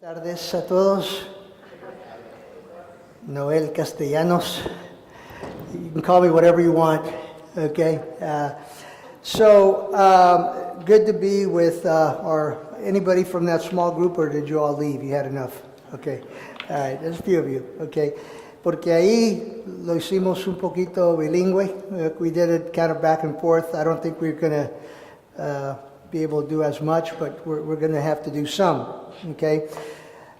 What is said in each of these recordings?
Tardes a todos. Noel Castellanos. You can call me whatever you want, okay? Good to be with anybody from that small group, or did you all leave? You had enough? Okay. All right, there's a few of you, okay? Porque ahí lo hicimos un poquito bilingüe. We did it kind of back and forth. I don't think we're going to be able to do as much, but we're going to have to do some, okay?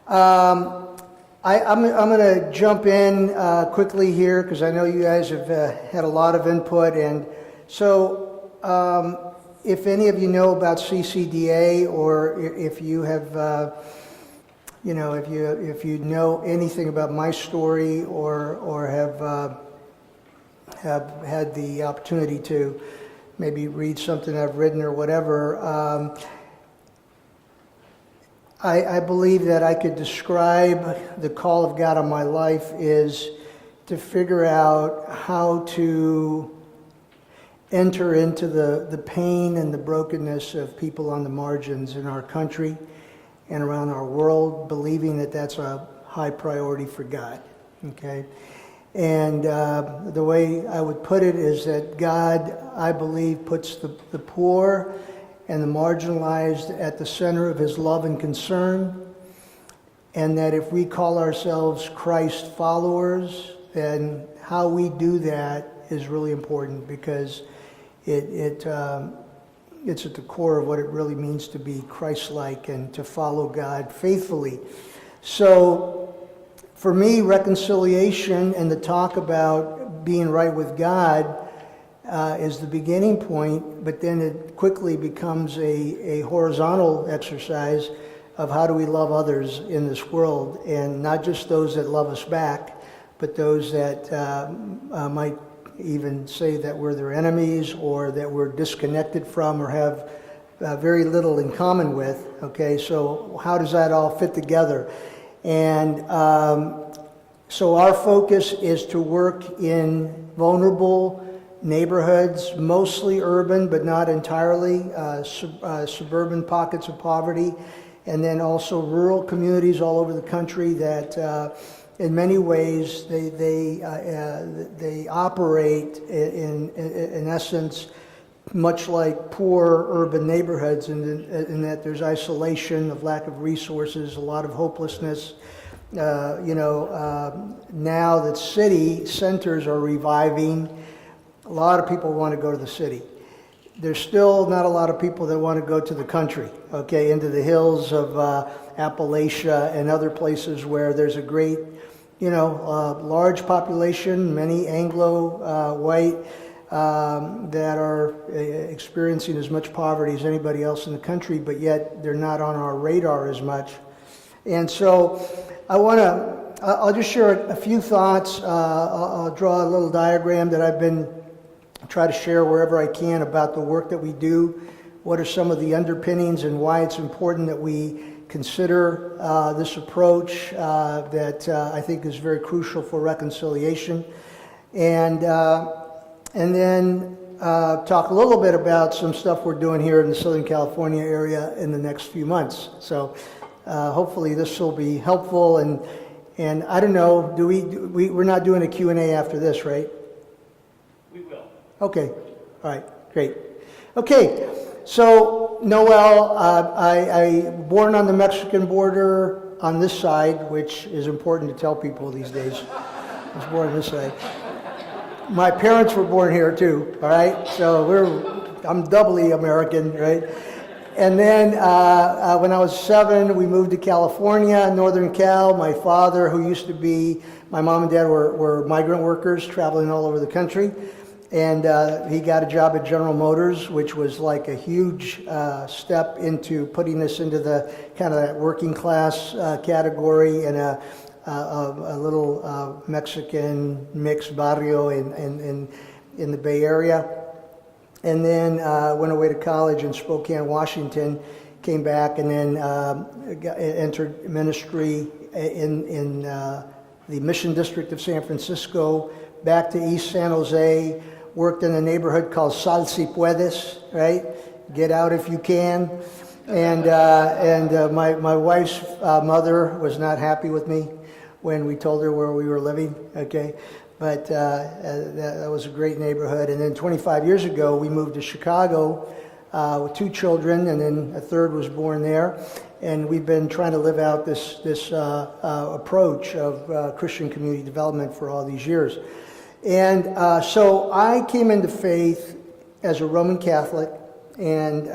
I'm going to jump in quickly here because I know you guys have had a lot of input, and so if any of you know about CCDA, or if you have, if you know anything about my story, or have had the opportunity to maybe read something I've written or whatever. I believe that I could describe the call of God on my life is to figure out how to enter into the pain and the brokenness of people on the margins in our country and around our world, believing that that's a high priority for God, okay? And the way I would put it is that God, I believe, puts the poor and the marginalized at the center of his love and concern, and that if we call ourselves Christ followers, then how we do that is really important, because it's at the core of what it really means to be Christ-like and to follow God faithfully. So for me, reconciliation and the talk about being right with God is the beginning point, but then it quickly becomes a horizontal exercise of how do we love others in this world, and not just those that love us back, but those that might even say that we're their enemies, or that we're disconnected from, or have very little in common with, okay? So how does that all fit together? And so our focus is to work in vulnerable neighborhoods, mostly urban, but not entirely, suburban pockets of poverty, and then also rural communities all over the country that in many ways they operate in essence much like poor urban neighborhoods, in that there's isolation, of lack of resources, a lot of hopelessness. Now that city centers are reviving, a lot of people want to go to the city. There's still not a lot of people that want to go to the country, okay, into the hills of Appalachia and other places where there's a great, large population, many Anglo-white, that are experiencing as much poverty as anybody else in the country, but yet they're not on our radar as much. And so I'll just share a few thoughts. I'll draw a little diagram that I've been try to share wherever I can about the work that we do. What are some of the underpinnings and why it's important that we consider this approach that I think is very crucial for reconciliation, and then talk a little bit about some stuff we're doing here in the Southern California area in the next few months. So hopefully this will be helpful, and I don't know, we're not doing a Q&A after this, right? We will. Okay, all right, great. Okay, so Noel, I born on the Mexican border on this side, which is important to tell people these days. I was born on this side. My parents were born here too, all right? So I'm doubly American, right? And then when I was 7, we moved to California, Northern Cal. My father, who used to be, my mom and dad were migrant workers traveling all over the country. And he got a job at General Motors, which was like a huge step into putting us into the kind of that working class category in a little Mexican mixed barrio in the Bay Area. And then went away to college in Spokane, Washington, came back, and then entered ministry in the Mission District of San Francisco, back to East San Jose, worked in a neighborhood called Sal Si Puedes, right? Get out if you can. My wife's mother was not happy with me when we told her where we were living, okay? But that was a great neighborhood. And then 25 years ago, we moved to Chicago with 2 children, and then a third was born there. And we've been trying to live out this approach of Christian community development for all these years. And so I came into faith as a Roman Catholic, and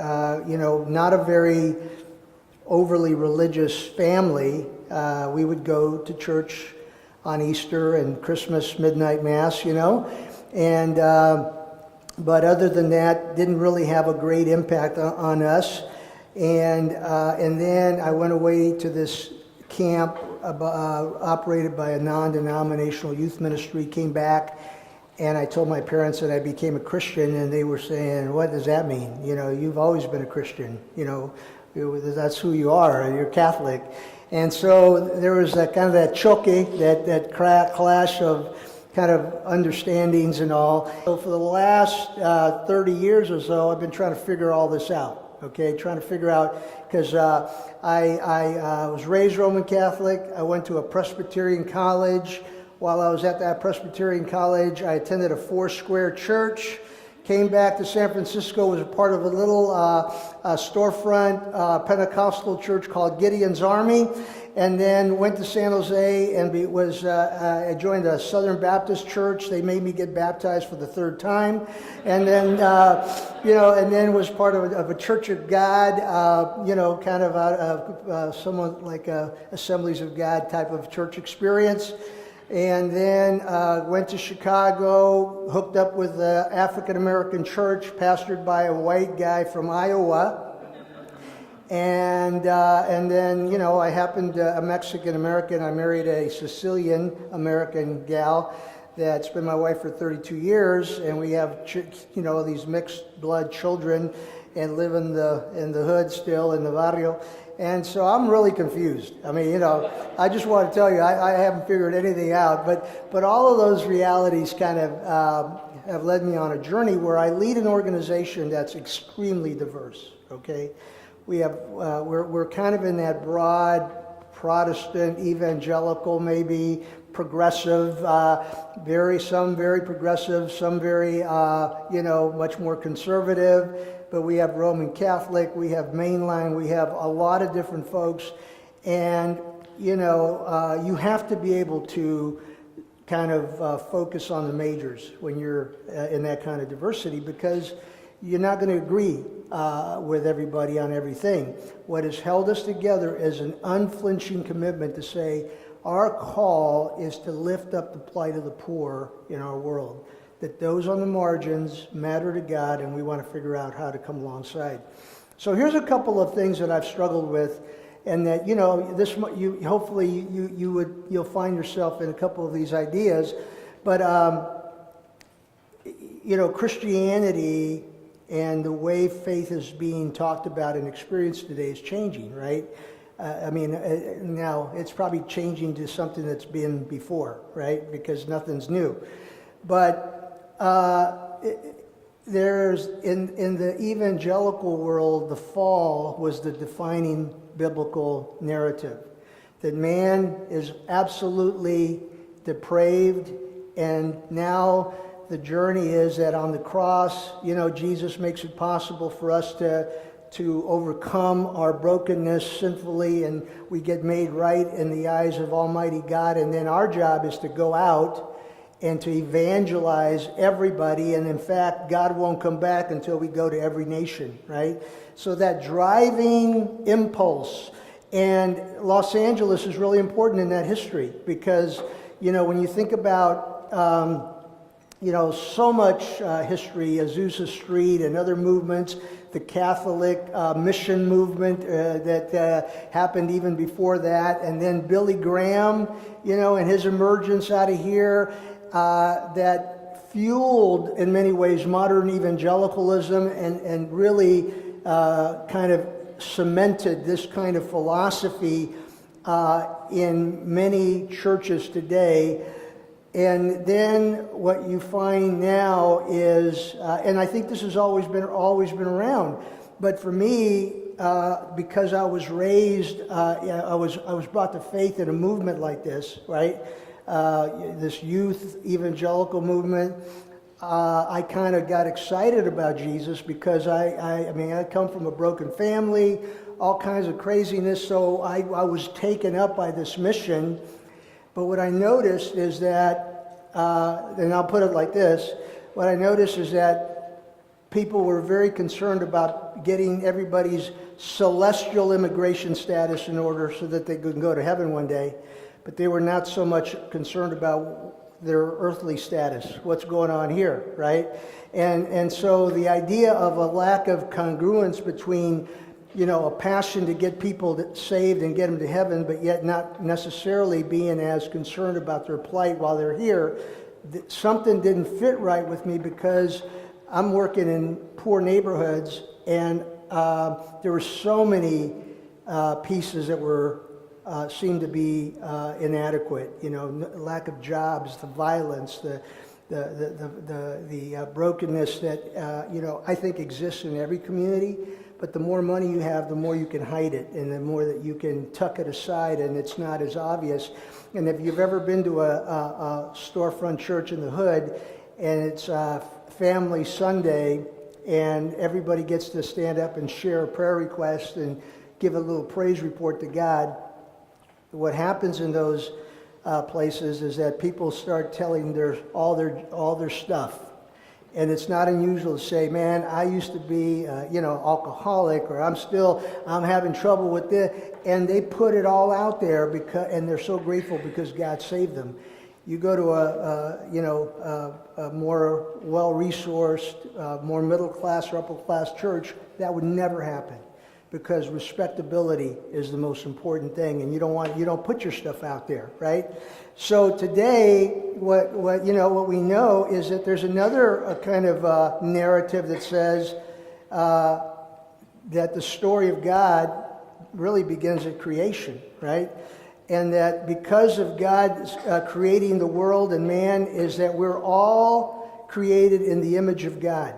not a very overly religious family. We would go to church on Easter and Christmas midnight mass, and but other than that, didn't really have a great impact on us. And then I went away to this camp operated by a non-denominational youth ministry, came back, and I told my parents that I became a Christian, and they were saying, "What does that mean? You've always been a Christian. That's who you are. You're Catholic." And so there was that kind of that choque, that clash of kind of understandings and all. So for the last 30 years or so, I've been trying to figure all this out. Okay, trying to figure out, because I was raised Roman Catholic. I went to a Presbyterian college. While I was at that Presbyterian college, I attended a Foursquare church. Came back to San Francisco, was a part of a little storefront Pentecostal church called Gideon's Army, and then went to San Jose and I joined a Southern Baptist church. They made me get baptized for the 3rd time, and then and then was part of a Church of God, kind of out of somewhat like a Assemblies of God type of church experience. And then went to Chicago, hooked up with the African American church, pastored by a white guy from Iowa. And then, I happened a Mexican American. I married a Sicilian American gal that's been my wife for 32 years, and we have these mixed blood children, and live in the hood still in the barrio. And so I'm really confused. I mean, I just want to tell you, I haven't figured anything out, but all of those realities kind of have led me on a journey where I lead an organization that's extremely diverse, okay? We're kind of in that broad Protestant, evangelical, maybe progressive, some very progressive, some very, much more conservative. But we have Roman Catholic, we have mainline, we have a lot of different folks. And, you have to be able to kind of focus on the majors when you're in that kind of diversity, because you're not going to agree with everybody on everything. What has held us together is an unflinching commitment to say our call is to lift up the plight of the poor in our world, that those on the margins matter to God, and we want to figure out how to come alongside. So here's a couple of things that I've struggled with, and that hopefully you'll find yourself in a couple of these ideas. But Christianity and the way faith is being talked about and experienced today is changing, right? Now it's probably changing to something that's been before, right? Because nothing's new. But there's in the evangelical world, the fall was the defining biblical narrative. That man is absolutely depraved, and now the journey is that on the cross, Jesus makes it possible for us to overcome our brokenness sinfully, and we get made right in the eyes of Almighty God. And then our job is to go out and to evangelize everybody. And in fact, God won't come back until we go to every nation, right? So that driving impulse, and Los Angeles is really important in that history, because, when you think about, so much history, Azusa Street and other movements, the Catholic mission movement that happened even before that, and then Billy Graham, and his emergence out of here, that fueled in many ways modern evangelicalism, and really kind of cemented this kind of philosophy in many churches today. And then what you find now is, and I think this has always been around, But for me, because I was raised, I was brought to faith in a movement like this, right? This youth evangelical movement. I kind of got excited about Jesus because I come from a broken family, all kinds of craziness. So I was taken up by this mission. But what I noticed is that, and I'll put it like this, what I noticed is that people were very concerned about getting everybody's celestial immigration status in order so that they could go to heaven one day. But they were not so much concerned about their earthly status, what's going on here, right? And so the idea of a lack of congruence between, a passion to get people saved and get them to heaven, but yet not necessarily being as concerned about their plight while they're here, something didn't fit right with me because I'm working in poor neighborhoods, and there were so many pieces that were seemed to be inadequate. Lack of jobs, the violence, the brokenness that I think exists in every community. But the more money you have, the more you can hide it, and the more that you can tuck it aside, and it's not as obvious. And if you've ever been to a storefront church in the hood, and it's Family Sunday, and everybody gets to stand up and share a prayer request and give a little praise report to God, what happens in those places is that people start telling all their stuff. And it's not unusual to say, man, I used to be, alcoholic, or I'm having trouble with this. And they put it all out there and they're so grateful because God saved them. You go to a more well-resourced, more middle-class or upper-class church, that would never happen, because respectability is the most important thing, and you don't put your stuff out there, right? So today, what we know is that there's another kind of narrative that says that the story of God really begins at creation, right? And that because of God creating the world and man, is that we're all created in the image of God.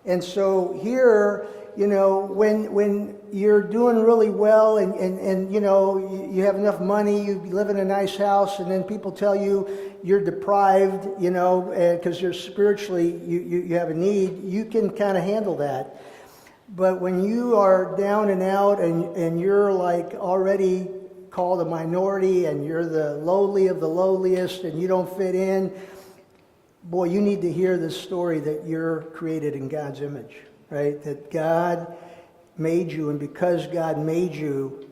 And so here, when you're doing really well and you have enough money, you live in a nice house, and then people tell you you're deprived, because you're spiritually, you have a need, you can kind of handle that. But when you are down and out and you're like already called a minority, and you're the lowly of the lowliest, and you don't fit in, boy, you need to hear this story that you're created in God's image. Right? That God made you, and because God made you,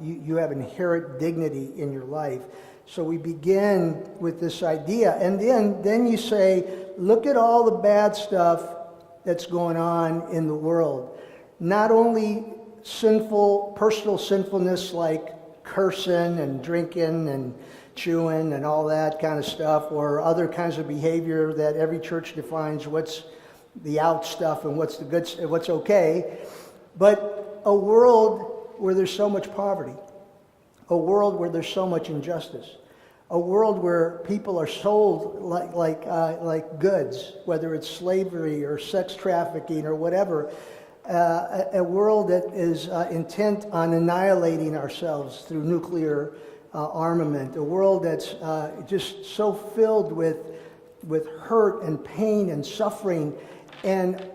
you have inherent dignity in your life. So we begin with this idea, and then you say, look at all the bad stuff that's going on in the world. Not only personal sinfulness like cursing and drinking and chewing and all that kind of stuff, or other kinds of behavior that every church defines what's the out stuff and what's the good, what's okay, but a world where there's so much poverty, a world where there's so much injustice, a world where people are sold like goods, whether it's slavery or sex trafficking or whatever, a world that is intent on annihilating ourselves through nuclear armament, a world that's just so filled with hurt and pain and suffering. And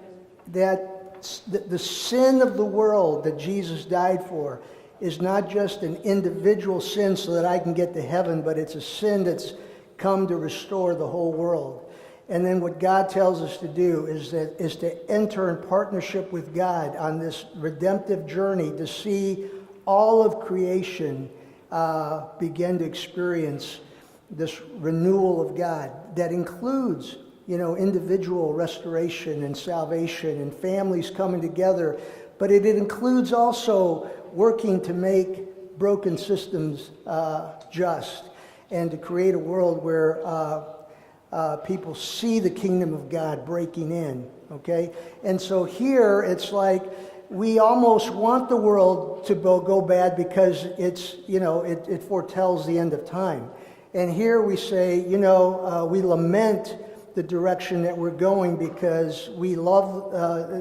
that the sin of the world that Jesus died for is not just an individual sin so that I can get to heaven, but it's a sin that's come to restore the whole world. And then what God tells us to do is to enter in partnership with God on this redemptive journey to see all of creation begin to experience this renewal of God that includes individual restoration and salvation and families coming together, but it includes also working to make broken systems just, and to create a world where people see the kingdom of God breaking in, okay? And so here it's like we almost want the world to go bad because it's, it foretells the end of time. And here we say, we lament the direction that we're going, because we love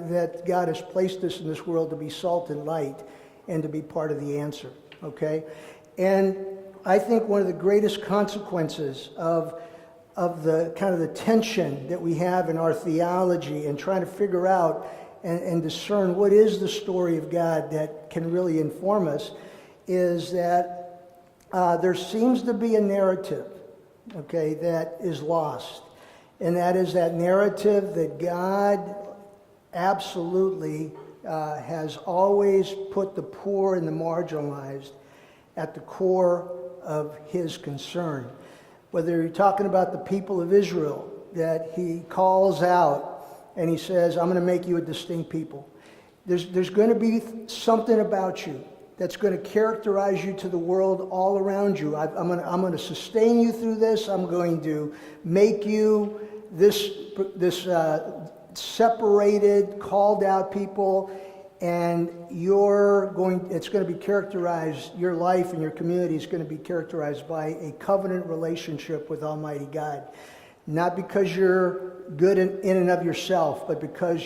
that God has placed us in this world to be salt and light and to be part of the answer, okay? And I think one of the greatest consequences of the kind of the tension that we have in our theology and trying to figure out and discern what is the story of God that can really inform us is that there seems to be a narrative, okay, that is lost. And that is that narrative that God absolutely has always put the poor and the marginalized at the core of his concern. Whether you're talking about the people of Israel, that he calls out and he says, I'm going to make you a distinct people. There's going to be something about you that's going to characterize you to the world all around you. I'm going to sustain you through this. I'm going to make you this separated, called out people, and it's going to be characterized, your life and your community is going to be characterized by a covenant relationship with Almighty God. Not because you're good in and of yourself, but because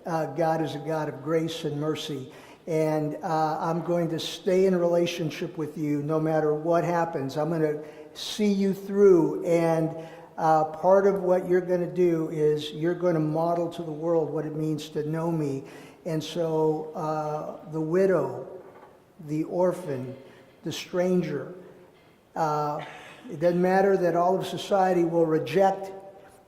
God is a God of grace and mercy. And I'm going to stay in a relationship with you no matter what happens. I'm going to see you through. And part of what you're going to do is you're going to model to the world what it means to know me. And so the widow, the orphan, the stranger, it doesn't matter that all of society will reject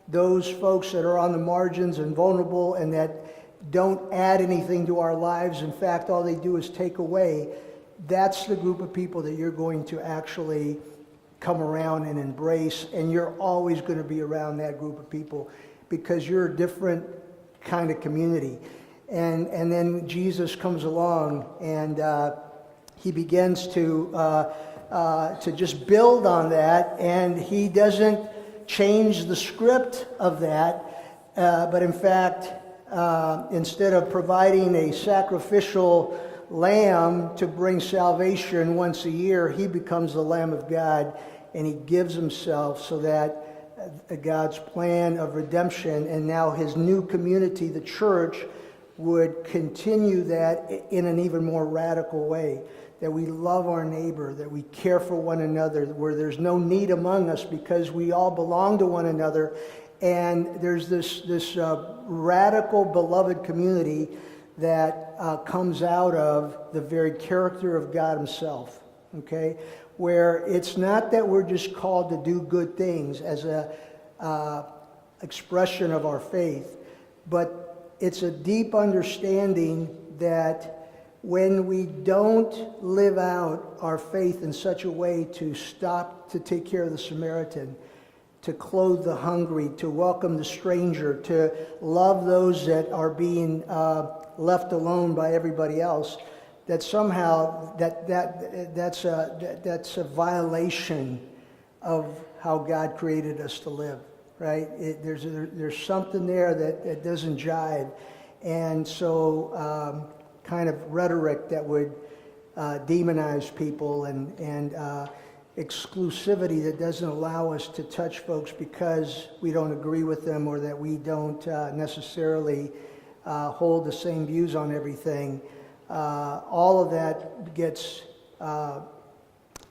those folks that are on the margins and vulnerable and that don't add anything to our lives. In fact, all they do is take away. That's the group of people that you're going to actually come around and embrace, and you're always going to be around that group of people because you're a different kind of community. And then Jesus comes along and he begins to just build on that, and he doesn't change the script of that, but in fact, instead of providing a sacrificial lamb to bring salvation once a year, he becomes the Lamb of God, and he gives himself so that God's plan of redemption and now his new community, the church, would continue that in an even more radical way. That we love our neighbor, that we care for one another, where there's no need among us because we all belong to one another. And there's this radical beloved community that comes out of the very character of God himself, okay? Where it's not that we're just called to do good things as a expression of our faith, but it's a deep understanding that when we don't live out our faith in such a way to stop to take care of the Samaritan, to clothe the hungry, to welcome the stranger, to love those that are being left alone by everybody else, that somehow that's a violation of how God created us to live, right? There's something there that doesn't jive, and so kind of rhetoric that would demonize people and exclusivity that doesn't allow us to touch folks because we don't agree with them or that we don't necessarily hold the same views on everything. All of that gets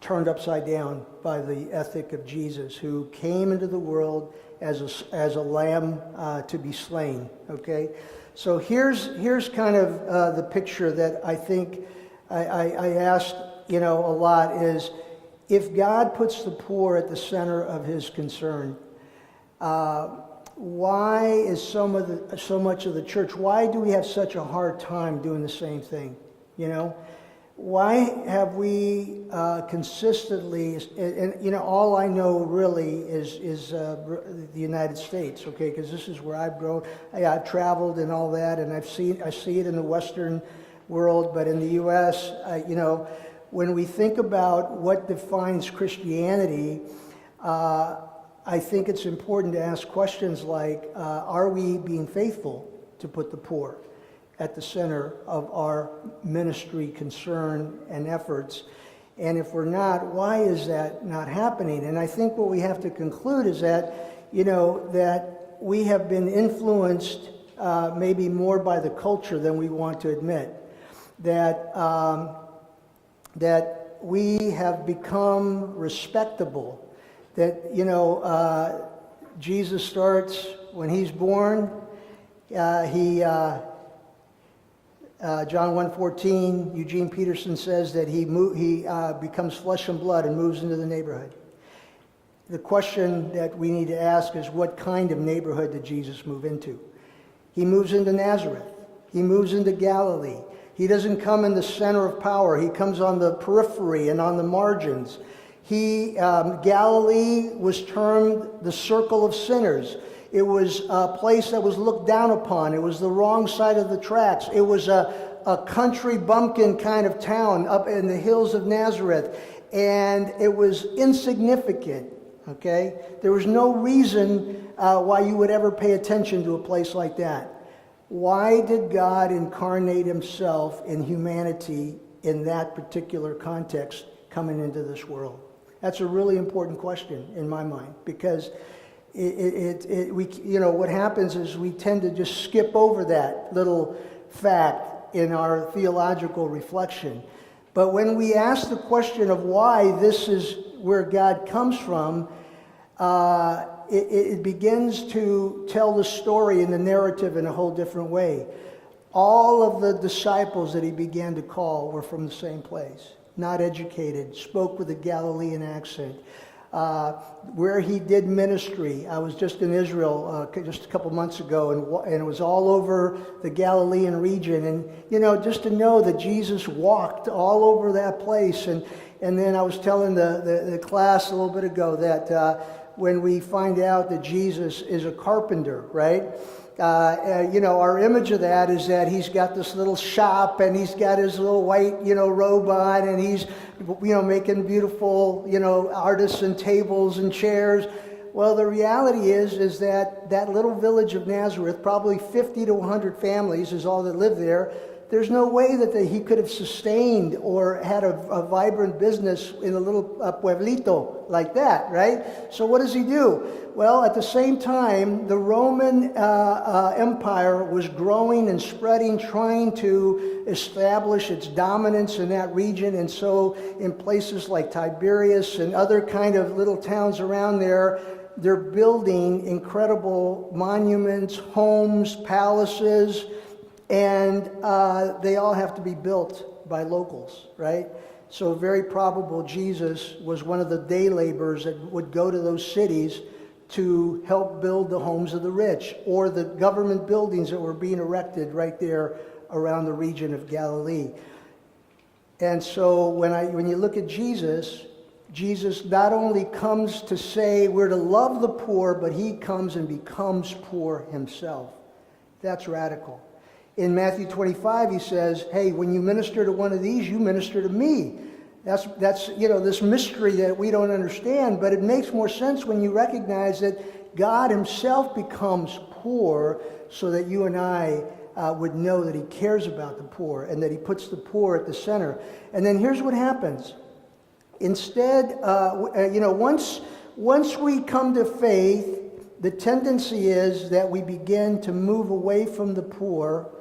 turned upside down by the ethic of Jesus, who came into the world as a lamb to be slain, okay? So here's kind of the picture that I think I asked, a lot is, if God puts the poor at the center of his concern, why is so much of the church, why do we have such a hard time doing the same thing? Why have we consistently, and all I know really is the United States, okay? Because this is where I've grown. I've traveled and all that, and I see it in the Western world, but in the U.S., when we think about what defines Christianity, I think it's important to ask questions like, are we being faithful to put the poor at the center of our ministry concern and efforts? And if we're not, why is that not happening? And I think what we have to conclude is that, that we have been influenced maybe more by the culture than we want to admit. That we have become respectable. That, Jesus starts when he's born. John 1:14, Eugene Peterson says that he becomes flesh and blood and moves into the neighborhood. The question that we need to ask is, what kind of neighborhood did Jesus move into? He moves into Nazareth. He moves into Galilee. He doesn't come in the center of power. He comes on the periphery and on the margins. Galilee was termed the circle of sinners. It was a place that was looked down upon. It was the wrong side of the tracks. It was a country bumpkin kind of town up in the hills of Nazareth. And it was insignificant, okay? There was no reason why you would ever pay attention to a place like that. Why did God incarnate himself in humanity in that particular context coming into this world? That's a really important question in my mind, because what happens is we tend to just skip over that little fact in our theological reflection. But when we ask the question of why this is where God comes from, it begins to tell the story and the narrative in a whole different way. All of the disciples that he began to call were from the same place. Not educated, spoke with a Galilean accent. Where he did ministry, I was just in Israel just a couple months ago, and it was all over the Galilean region. And, just to know that Jesus walked all over that place. And then I was telling the class a little bit ago that when we find out that Jesus is a carpenter, right? Our image of that is that he's got this little shop and he's got his little white, robe on, and he's, making beautiful, artisan tables and chairs. Well, the reality is that little village of Nazareth, probably 50 to 100 families is all that live there. There's no way that he could have sustained or had a vibrant business in a little pueblito like that, right? So what does he do? Well, at the same time, the Roman Empire was growing and spreading, trying to establish its dominance in that region. And so in places like Tiberias and other kind of little towns around there, they're building incredible monuments, homes, palaces, and they all have to be built by locals, right? So very probable Jesus was one of the day laborers that would go to those cities to help build the homes of the rich, or the government buildings that were being erected right there around the region of Galilee. And so when you look at Jesus not only comes to say we're to love the poor, but he comes and becomes poor himself. That's radical. In Matthew 25, he says, hey, when you minister to one of these, you minister to me. That's this mystery that we don't understand, but it makes more sense when you recognize that God himself becomes poor so that you and I would know that he cares about the poor and that he puts the poor at the center. And then here's what happens. Instead, once we come to faith, the tendency is that we begin to move away from the poor.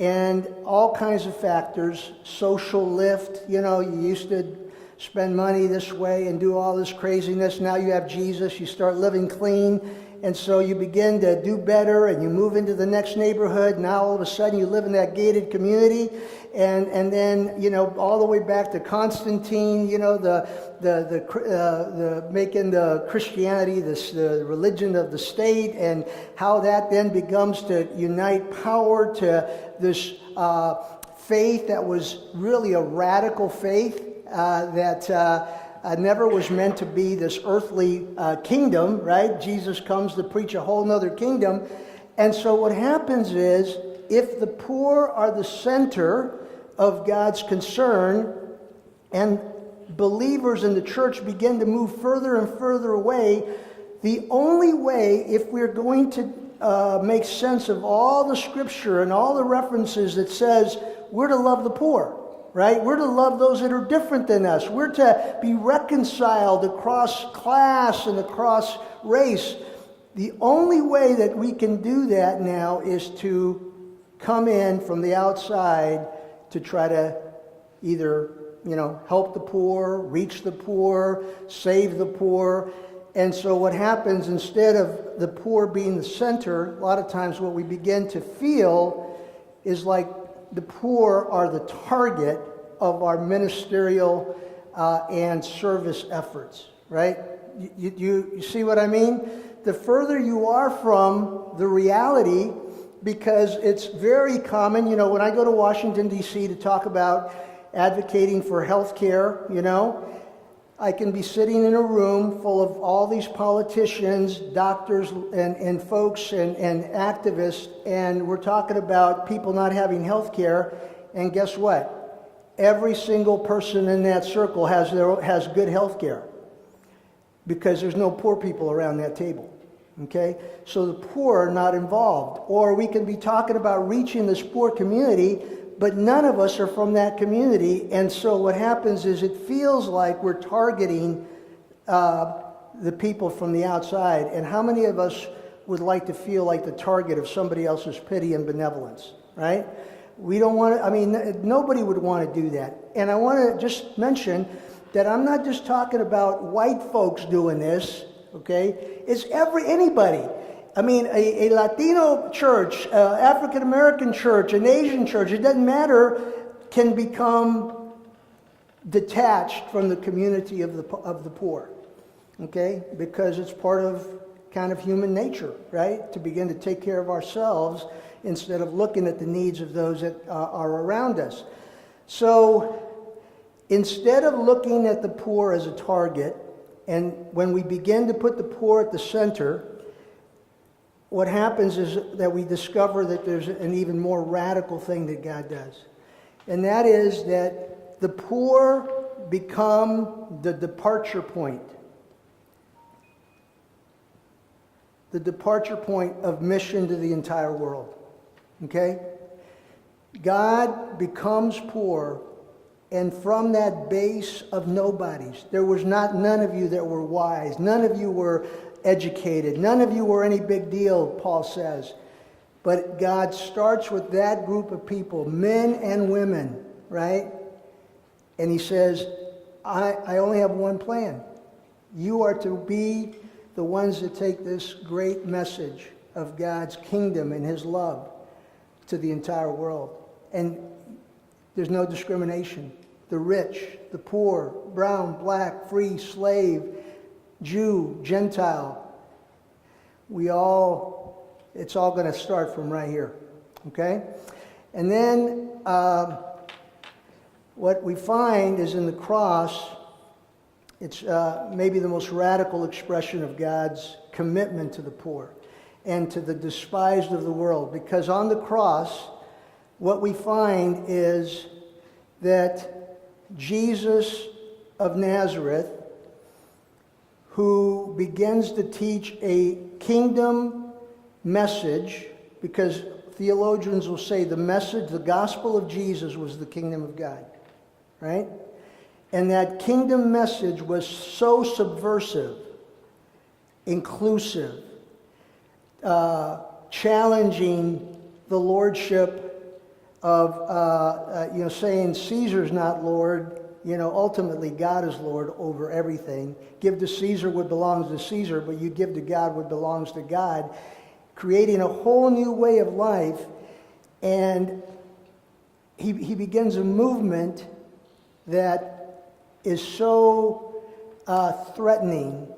And all kinds of factors, social lift, you used to spend money this way and do all this craziness. Now you have Jesus, you start living clean, and so you begin to do better and you move into the next neighborhood. Now all of a sudden you live in that gated community, and then, all the way back to Constantine, the making the Christianity the religion of the state, and how that then becomes to unite power to this faith that was really a radical faith that never was meant to be this earthly kingdom, right? Jesus comes to preach a whole nother kingdom. And so what happens is, if the poor are the center of God's concern, and believers in the church begin to move further and further away, the only way, if we're going to make sense of all the scripture and all the references that says we're to love the poor, right? We're to love those that are different than us. We're to be reconciled across class and across race. The only way that we can do that now is to come in from the outside to try to either, help the poor, reach the poor, save the poor. And so what happens, instead of the poor being the center, a lot of times what we begin to feel is like the poor are the target of our ministerial and service efforts, right? You see what I mean? The further you are from the reality, because it's very common, when I go to Washington, D.C. to talk about advocating for health care, I can be sitting in a room full of all these politicians, doctors, and folks and activists, and we're talking about people not having health care, and guess what? Every single person in that circle has good health care, because there's no poor people around that table. Okay? So the poor are not involved. Or we can be talking about reaching this poor community, but none of us are from that community. And so what happens is it feels like we're targeting the people from the outside. And how many of us would like to feel like the target of somebody else's pity and benevolence, right? We don't want to, nobody would want to do that. And I want to just mention that I'm not just talking about white folks doing this, okay? It's anybody. A Latino church, African American church, an Asian church, it doesn't matter, can become detached from the community of the poor, okay? Because it's part of kind of human nature, right? To begin to take care of ourselves instead of looking at the needs of those that are around us. So instead of looking at the poor as a target, and when we begin to put the poor at the center, what happens is that we discover that there's an even more radical thing that God does. And that is that the poor become the departure point. The departure point of mission to the entire world. Okay? God becomes poor, and from that base of nobodies, there was none of you that were wise, none of you were educated, none of you were any big deal, Paul says. But God starts with that group of people, men and women, right? And he says, I only have one plan. You are to be the ones that take this great message of God's kingdom and his love to the entire world. And there's no discrimination. The rich, the poor, brown, black, free, slave, Jew, Gentile. It's all going to start from right here. Okay? And then what we find is in the cross, it's maybe the most radical expression of God's commitment to the poor and to the despised of the world. Because on the cross, what we find is that Jesus of Nazareth, who begins to teach a kingdom message, because theologians will say the gospel of Jesus was the kingdom of God, right? And that kingdom message was so subversive, inclusive, challenging the lordship of, saying Caesar's not Lord, ultimately God is Lord over everything. Give to Caesar what belongs to Caesar, but you give to God what belongs to God, creating a whole new way of life. And he begins a movement that is so threatening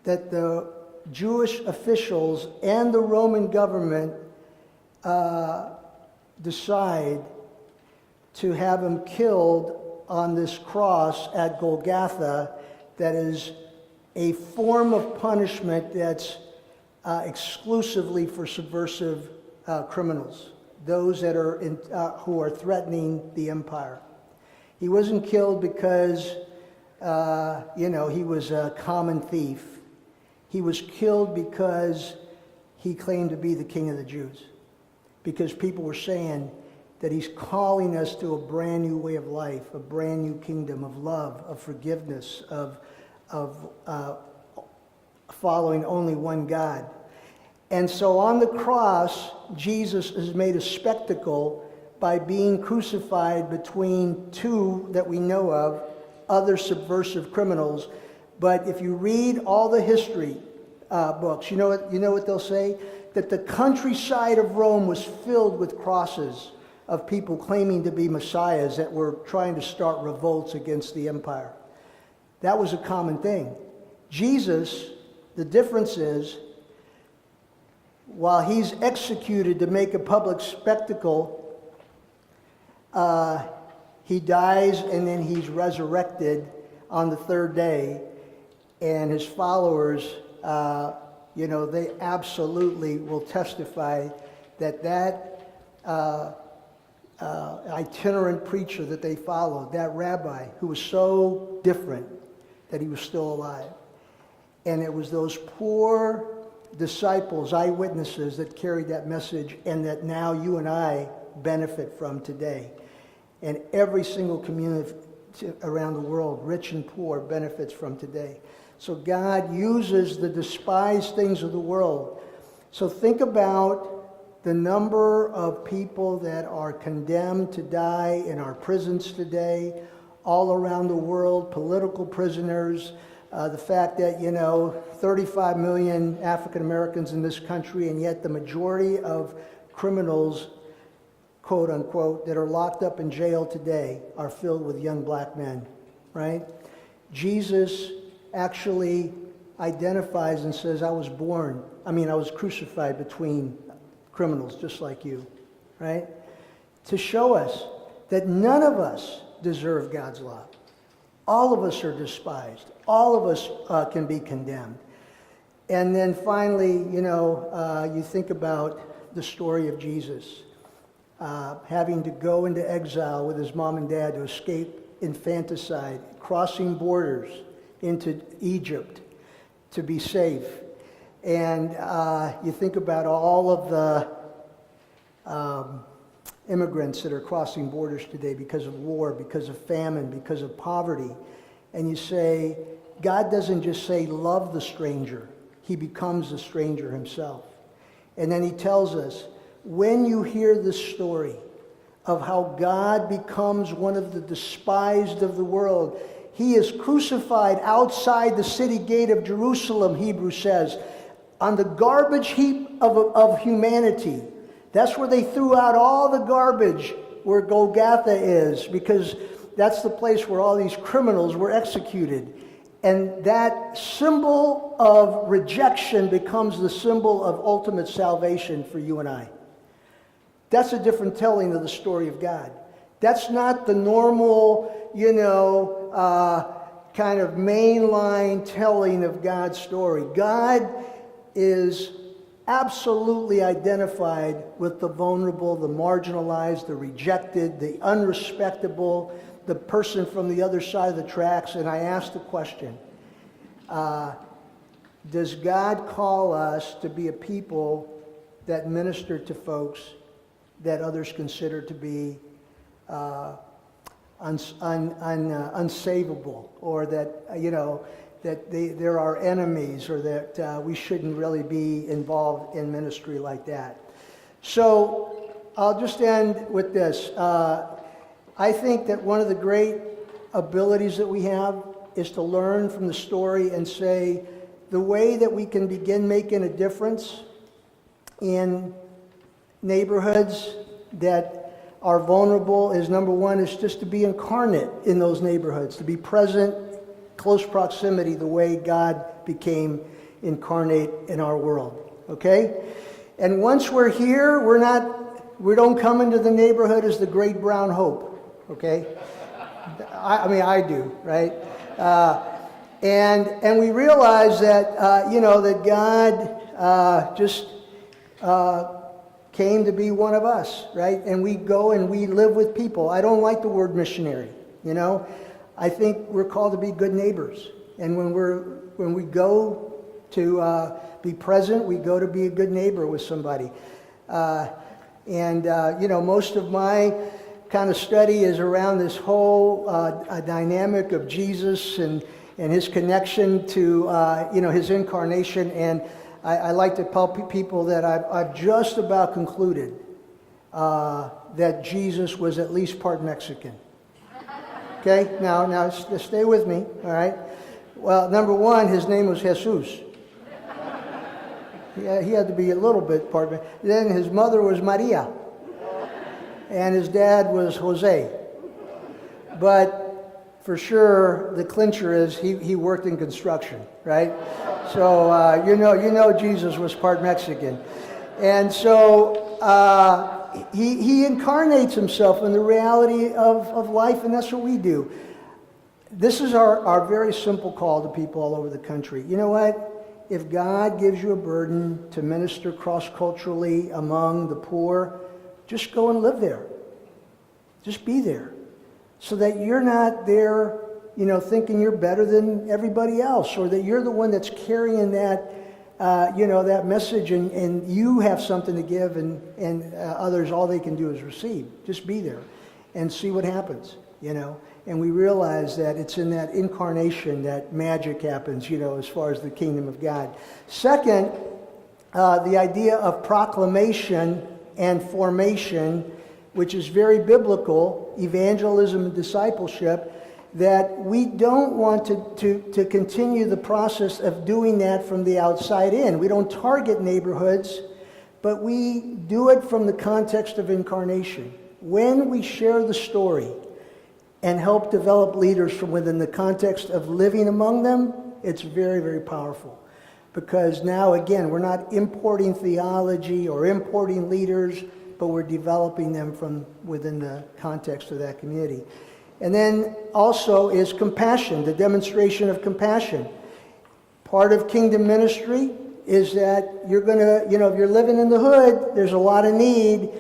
that the Jewish officials and the Roman government decide to have him killed on this cross at Golgotha, that is a form of punishment that's exclusively for subversive criminals, those that are who are threatening the empire. He wasn't killed because he was a common thief. He was killed because he claimed to be the King of the Jews. Because people were saying that he's calling us to a brand new way of life, a brand new kingdom of love, of forgiveness, of following only one God. And so on the cross, Jesus is made a spectacle by being crucified between two that we know of, other subversive criminals. But if you read all the history books, you know what they'll say? That the countryside of Rome was filled with crosses of people claiming to be messiahs that were trying to start revolts against the empire. That was a common thing. Jesus, the difference is, while he's executed to make a public spectacle, he dies and then he's resurrected on the third day. And his followers, they absolutely will testify that itinerant preacher that they followed, that rabbi who was so different, that he was still alive. And it was those poor disciples, eyewitnesses, that carried that message and that now you and I benefit from today. And every single community around the world, rich and poor, benefits from today. So God uses the despised things of the world. So think about the number of people that are condemned to die in our prisons today, all around the world, political prisoners, the fact that, 35 million African Americans in this country, and yet the majority of criminals, quote unquote, that are locked up in jail today are filled with young black men, right? Jesus actually identifies and says, I was crucified between criminals just like you, right? To show us that none of us deserve God's love. All of us are despised. All of us can be condemned. And then finally, you think about the story of Jesus having to go into exile with his mom and dad to escape infanticide, crossing borders into Egypt to be safe. And you think about all of the immigrants that are crossing borders today because of war, because of famine, because of poverty. And you say, God doesn't just say, love the stranger. He becomes the stranger himself. And then he tells us, when you hear this story of how God becomes one of the despised of the world, he is crucified outside the city gate of Jerusalem, Hebrews says, on the garbage heap of humanity. That's where they threw out all the garbage, where Golgotha is, because that's the place where all these criminals were executed. And that symbol of rejection becomes the symbol of ultimate salvation for you and I. That's a different telling of the story of God. That's not the normal, kind of mainline telling of God's story. God is absolutely identified with the vulnerable, the marginalized, the rejected, the unrespectable, the person from the other side of the tracks. And I ask the question, does God call us to be a people that minister to folks that others consider to be unsavable, or that, that they're our enemies, or that we shouldn't really be involved in ministry like that? So I'll just end with this. I think that one of the great abilities that we have is to learn from the story and say the way that we can begin making a difference in neighborhoods that are vulnerable is, number one, is just to be incarnate in those neighborhoods, to be present, close proximity, the way God became incarnate in our world, okay? And once we're here, we don't come into the neighborhood as the great brown hope, okay? I do, right? And we realize that, that God just came to be one of us, right? And we go and we live with people. I don't like the word missionary, I think we're called to be good neighbors. And when we go to be present, we go to be a good neighbor with somebody. Most of my kind of study is around this whole dynamic of Jesus and his connection to his incarnation. And I like to tell people that I've just about concluded that Jesus was at least part Mexican. Okay, now stay with me, all right? Well, number one, his name was Jesus. Yeah, he had to be a little bit part Mexican. Then his mother was Maria, and his dad was Jose. But for sure, the clincher is he worked in construction, right? So you know Jesus was part Mexican, and so he incarnates himself in the reality of life, and that's what we do. This is our very simple call to people all over the country. You know what? If God gives you a burden to minister cross-culturally among the poor, just go and live there. Just be there. So that you're not there, thinking you're better than everybody else, or that you're the one that's carrying that, that message, and you have something to give, and others, all they can do is receive. Just be there and see what happens, And we realize that it's in that incarnation that magic happens, as far as the kingdom of God. Second, the idea of proclamation and formation, which is very biblical, evangelism and discipleship, that we don't want to continue the process of doing that from the outside in. We don't target neighborhoods, but we do it from the context of incarnation. When we share the story and help develop leaders from within the context of living among them, it's very, very powerful. Because now, again, we're not importing theology or importing leaders, but we're developing them from within the context of that community. And then also is compassion, the demonstration of compassion. Part of kingdom ministry is that you're going to, if you're living in the hood, there's a lot of need,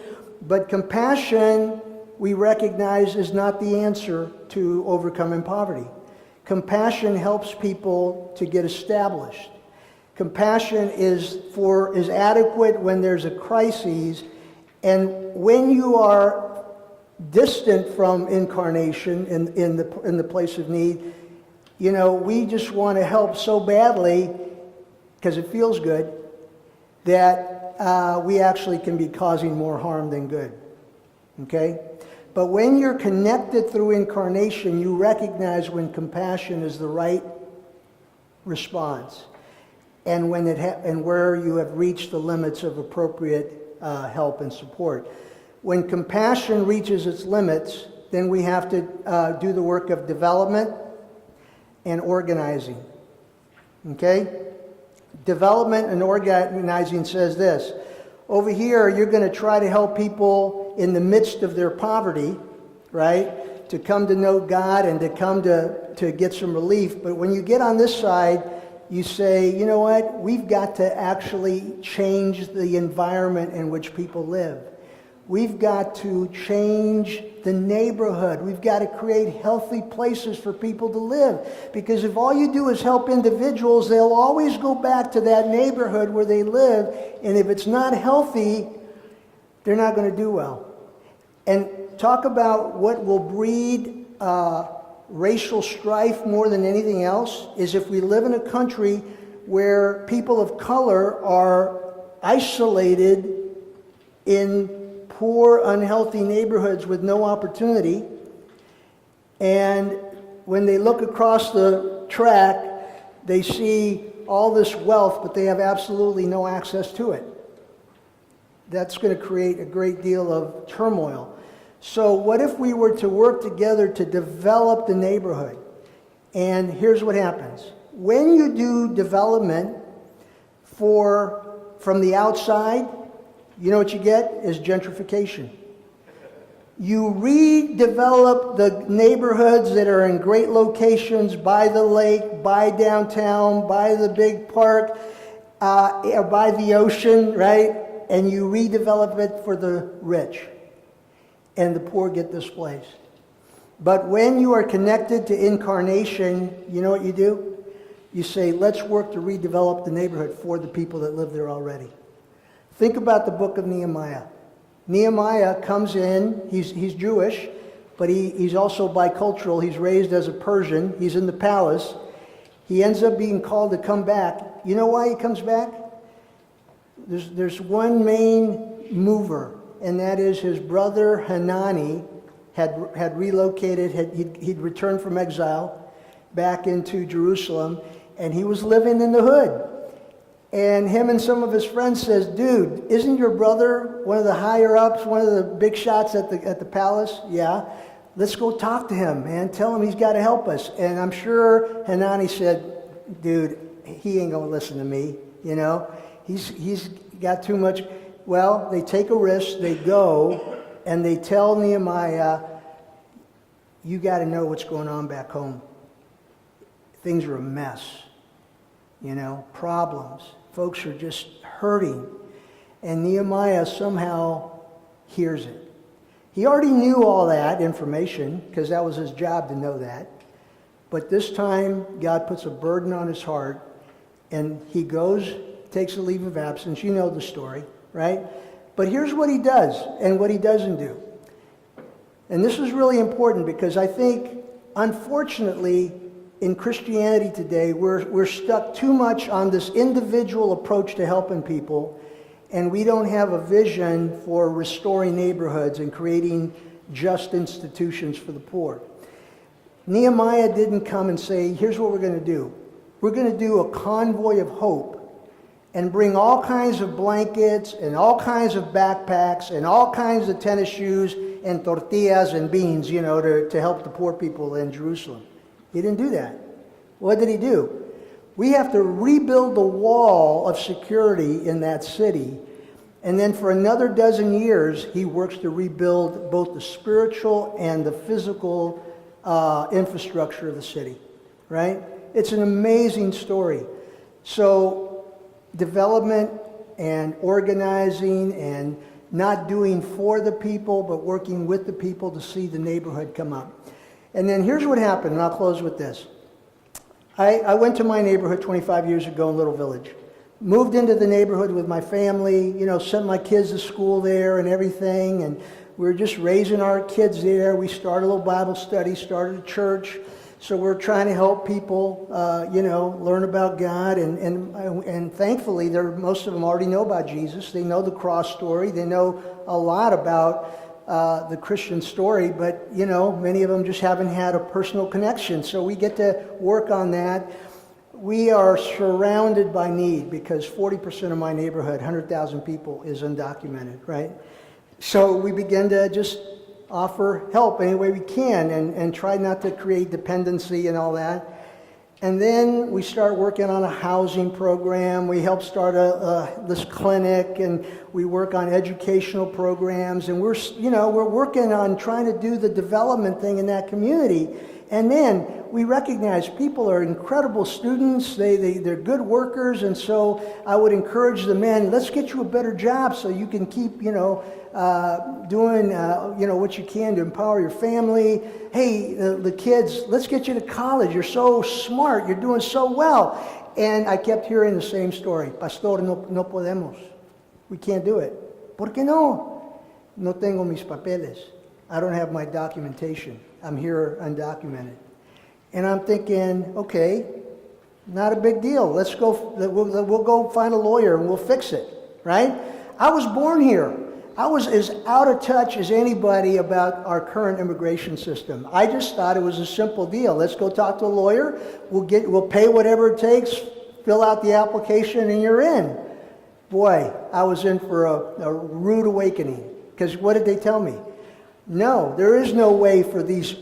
but compassion, we recognize, is not the answer to overcoming poverty. Compassion helps people to get established. Compassion is adequate when there's a crisis, and when you are distant from incarnation in the place of need, we just want to help so badly because it feels good that we actually can be causing more harm than good. Okay? But when you're connected through incarnation, you recognize when compassion is the right response, and when and where you have reached the limits of appropriate help and support. When compassion reaches its limits, then we have to do the work of development and organizing. Okay? Development and organizing says this. Over here, you're going to try to help people in the midst of their poverty, right? To come to know God and to come to get some relief. But when you get on this side, you say, you know what? We've got to actually change the environment in which people live. We've got to change the neighborhood. We've got to create healthy places for people to live. Because if all you do is help individuals, they'll always go back to that neighborhood where they live. And if it's not healthy, they're not going to do well. And talk about what will breed racial strife more than anything else is if we live in a country where people of color are isolated in poor, unhealthy neighborhoods with no opportunity, and when they look across the track, they see all this wealth, but they have absolutely no access to it. That's going to create a great deal of turmoil. So what if we were to work together to develop the neighborhood? And here's what happens. When you do development from the outside, you know what you get is gentrification. You redevelop the neighborhoods that are in great locations by the lake, by downtown, by the big park, or by the ocean, right? And you redevelop it for the rich. And the poor get displaced. But when you are connected to incarnation, you know what you do? You say, let's work to redevelop the neighborhood for the people that live there already. Think about the book of Nehemiah. Nehemiah comes in, he's Jewish, but he's also bicultural. He's raised as a Persian. He's in the palace. He ends up being called to come back. You know why he comes back? There's one main mover, and that is his brother Hanani had relocated, he'd returned from exile back into Jerusalem, and he was living in the hood. And him and some of his friends says, dude, isn't your brother one of the higher ups, one of the big shots at the palace? Yeah. Let's go talk to him, man. Tell him he's got to help us. And I'm sure Hanani said, dude, he ain't going to listen to me, you know. He's got too much. Well, they take a risk. They go, and they tell Nehemiah, you got to know what's going on back home. Things are a mess, you know, problems. Folks are just hurting. And Nehemiah somehow hears it. He already knew all that information because that was his job to know that. But this time, God puts a burden on his heart, and he goes, takes a leave of absence. You know the story, right? But here's what he does and what he doesn't do. And this is really important because I think, unfortunately, in Christianity today, we're stuck too much on this individual approach to helping people, and we don't have a vision for restoring neighborhoods and creating just institutions for the poor. Nehemiah didn't come and say, here's what we're going to do. We're going to do a convoy of hope and bring all kinds of blankets and all kinds of backpacks and all kinds of tennis shoes and tortillas and beans, you know, to help the poor people in Jerusalem. He didn't do that. What did he do? We have to rebuild the wall of security in that city. And then for another dozen years, he works to rebuild both the spiritual and the physical infrastructure of the city, right? It's an amazing story. So development and organizing and not doing for the people, but working with the people to see the neighborhood come up. And then here's what happened, and I'll close with this. I went to my neighborhood 25 years ago in Little Village. Moved into the neighborhood with my family, you know, sent my kids to school there and everything, and we were just raising our kids there. We started a little Bible study, started a church, so we're trying to help people, you know, learn about God, and thankfully, most of them already know about Jesus. They know the cross story. They know a lot about the Christian story, but, you know, many of them just haven't had a personal connection, so we get to work on that. We are surrounded by need because 40% of my neighborhood, 100,000 people, is undocumented, right? So we begin to just offer help any way we can and try not to create dependency and all that. And then we start working on a housing program. We help start this clinic, and we work on educational programs. And we're working on trying to do the development thing in that community. And man, we recognize people are incredible students. They're good workers. And so I would encourage the men, let's get you a better job so you can keep, doing, what you can to empower your family. Hey, the kids, let's get you to college. You're so smart. You're doing so well. And I kept hearing the same story. Pastor, no podemos. We can't do it. ¿Por qué no? No tengo mis papeles. I don't have my documentation. I'm here undocumented. And I'm thinking, okay, not a big deal. Let's go, we'll go find a lawyer and we'll fix it, right? I was born here. I was as out of touch as anybody about our current immigration system. I just thought it was a simple deal. Let's go talk to a lawyer. We'll pay whatever it takes, fill out the application, and you're in. Boy, I was in for a rude awakening. Because what did they tell me? No, there is no way for these,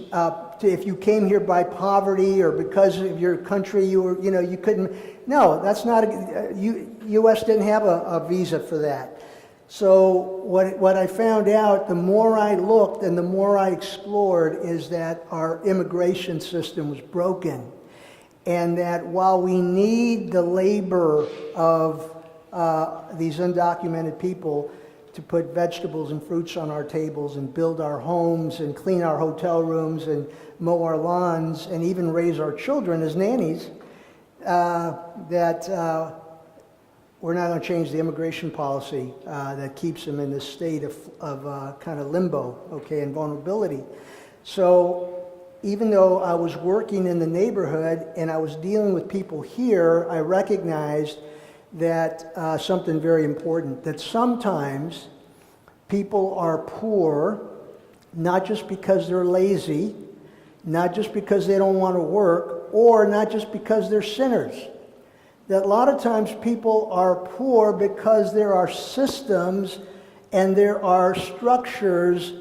if you came here by poverty or because of your country, you couldn't. No, that's not, U.S. didn't have a visa for that. So what I found out, the more I looked and the more I explored, is that our immigration system was broken. And that while we need the labor of these undocumented people to put vegetables and fruits on our tables and build our homes and clean our hotel rooms and mow our lawns and even raise our children as nannies, we're not going to change the immigration policy that keeps them in this state of kind of limbo, okay, and vulnerability. So even though I was working in the neighborhood and I was dealing with people here, I recognized that something very important, that sometimes people are poor not just because they're lazy, not just because they don't want to work, or not just because they're sinners. That a lot of times people are poor because there are systems and there are structures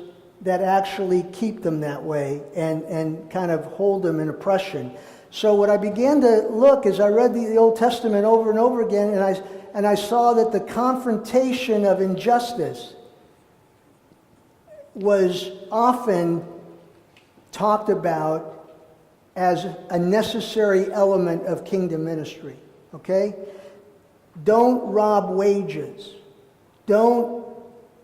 that actually keep them that way and kind of hold them in oppression. So what I began to look as I read the Old Testament over and over again, and I saw that the confrontation of injustice was often talked about as a necessary element of kingdom ministry. Okay? Don't rob wages. Don't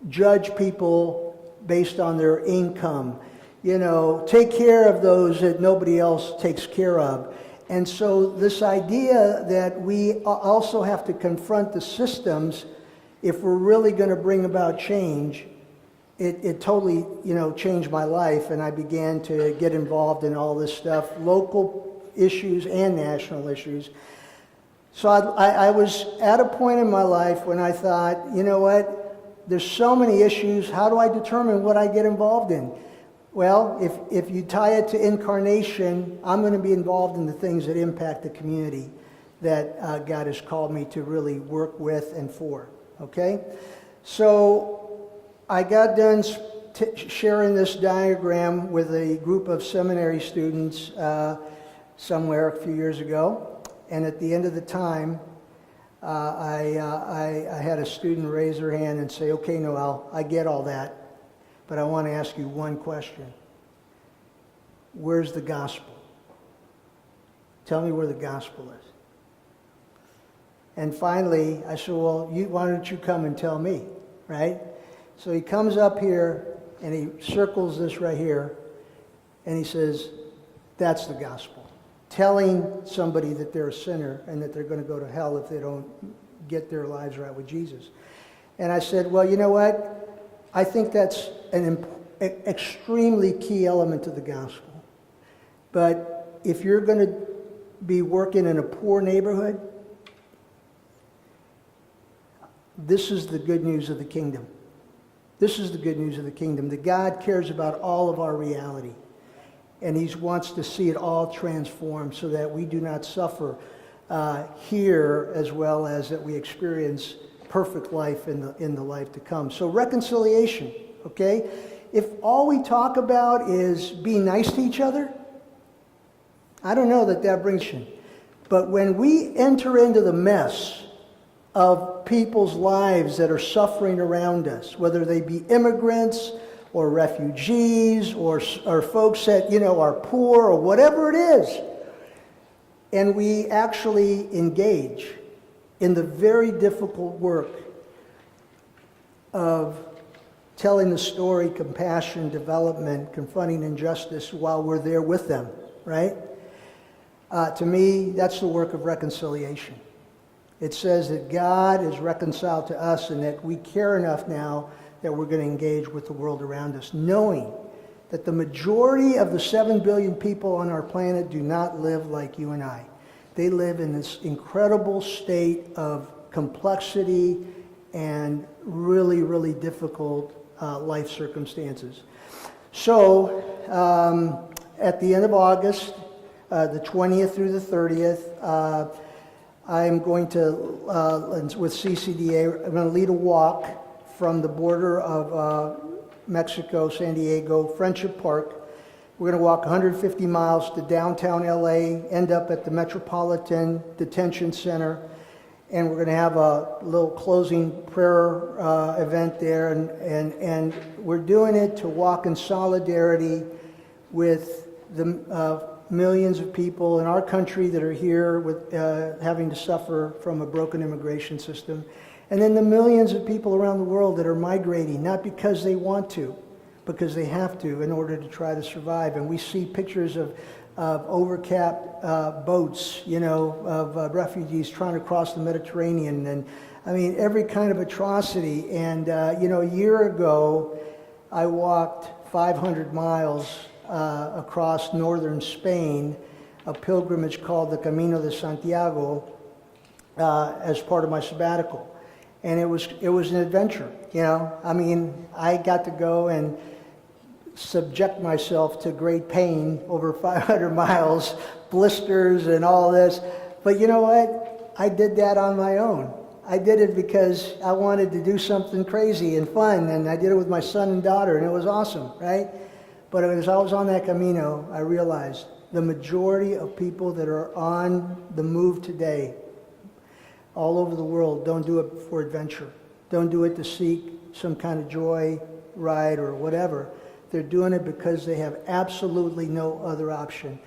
judge people based on their income. You know, take care of those that nobody else takes care of. And so this idea that we also have to confront the systems if we're really going to bring about change, it totally, changed my life, and I began to get involved in all this stuff, local issues and national issues. So I was at a point in my life when I thought, you know what, there's so many issues, how do I determine what I get involved in? Well, if you tie it to incarnation, I'm going to be involved in the things that impact the community that God has called me to really work with and for, okay? So I got done sharing this diagram with a group of seminary students somewhere a few years ago. And at the end of the time, I had a student raise her hand and say, okay, Noel, I get all that, but I want to ask you one question. Where's the gospel? Tell me where the gospel is. And finally, I said, well, why don't you come and tell me, right? So he comes up here and he circles this right here and he says, that's the gospel. Telling somebody that they're a sinner and that they're going to go to hell if they don't get their lives right with Jesus. And I said, well, you know what? I think that's an extremely key element to the gospel. But if you're going to be working in a poor neighborhood, this is the good news of the kingdom. This is the good news of the kingdom, that God cares about all of our reality. And he wants to see it all transformed so that we do not suffer here as well as that we experience perfect life in the life to come. So reconciliation, okay? If all we talk about is being nice to each other, I don't know that brings you. But when we enter into the mess of people's lives that are suffering around us, whether they be immigrants or refugees or folks that, are poor or whatever it is, and we actually engage in the very difficult work of telling the story, compassion, development, confronting injustice while we're there with them, right? To me, that's the work of reconciliation. It says that God is reconciled to us and that we care enough now that we're going to engage with the world around us, knowing that the majority of the 7 billion people on our planet do not live like you and I. They live in this incredible state of complexity and really, really difficult life circumstances. So, at the end of August, the 20th through the 30th, I'm going to, with CCDA, I'm going to lead a walk from the border of Mexico, San Diego, Friendship Park. We're going to walk 150 miles to downtown LA, end up at the Metropolitan Detention Center, and we're going to have a little closing prayer event there, and we're doing it to walk in solidarity with the millions of people in our country that are here with having to suffer from a broken immigration system. And then the millions of people around the world that are migrating, not because they want to, because they have to in order to try to survive. And we see pictures of overcapped boats, of refugees trying to cross the Mediterranean. And I mean, every kind of atrocity. And, a year ago, I walked 500 miles across northern Spain, a pilgrimage called the Camino de Santiago. as part of my sabbatical. And it was an adventure, you know. I mean, I got to go and subject myself to great pain over 500 miles, blisters and all this. But you know what? I did that on my own. I did it because I wanted to do something crazy and fun, and I did it with my son and daughter, and it was awesome, right? But as I was on that Camino, I realized the majority of people that are on the move today, all over the world, don't do it for adventure. Don't do it to seek some kind of joy ride or whatever. They're doing it because they have absolutely no other option.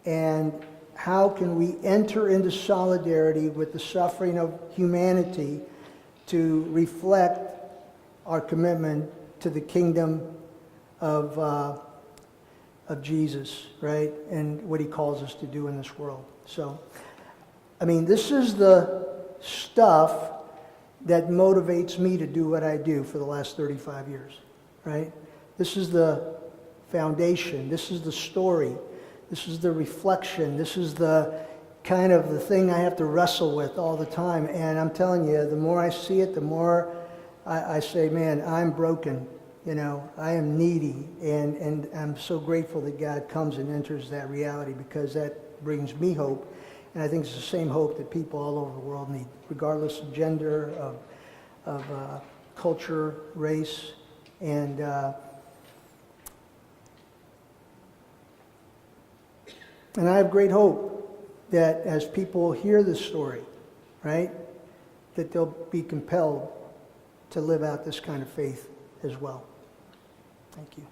And how can we enter into solidarity with the suffering of humanity to reflect our commitment to the kingdom of Jesus, right? And what he calls us to do in this world. So, I mean, this is the stuff that motivates me to do what I do for the last 35 years, right? This is the foundation. This is the story. This is the reflection. This is the kind of the thing I have to wrestle with all the time. And I'm telling you, the more I see it, the more I say, man, I'm broken. You know, I am needy. And I'm so grateful that God comes and enters that reality, because that brings me hope. And I think it's the same hope that people all over the world need, regardless of gender, of culture, race, and I have great hope that as people hear this story, right, that they'll be compelled to live out this kind of faith as well. Thank you.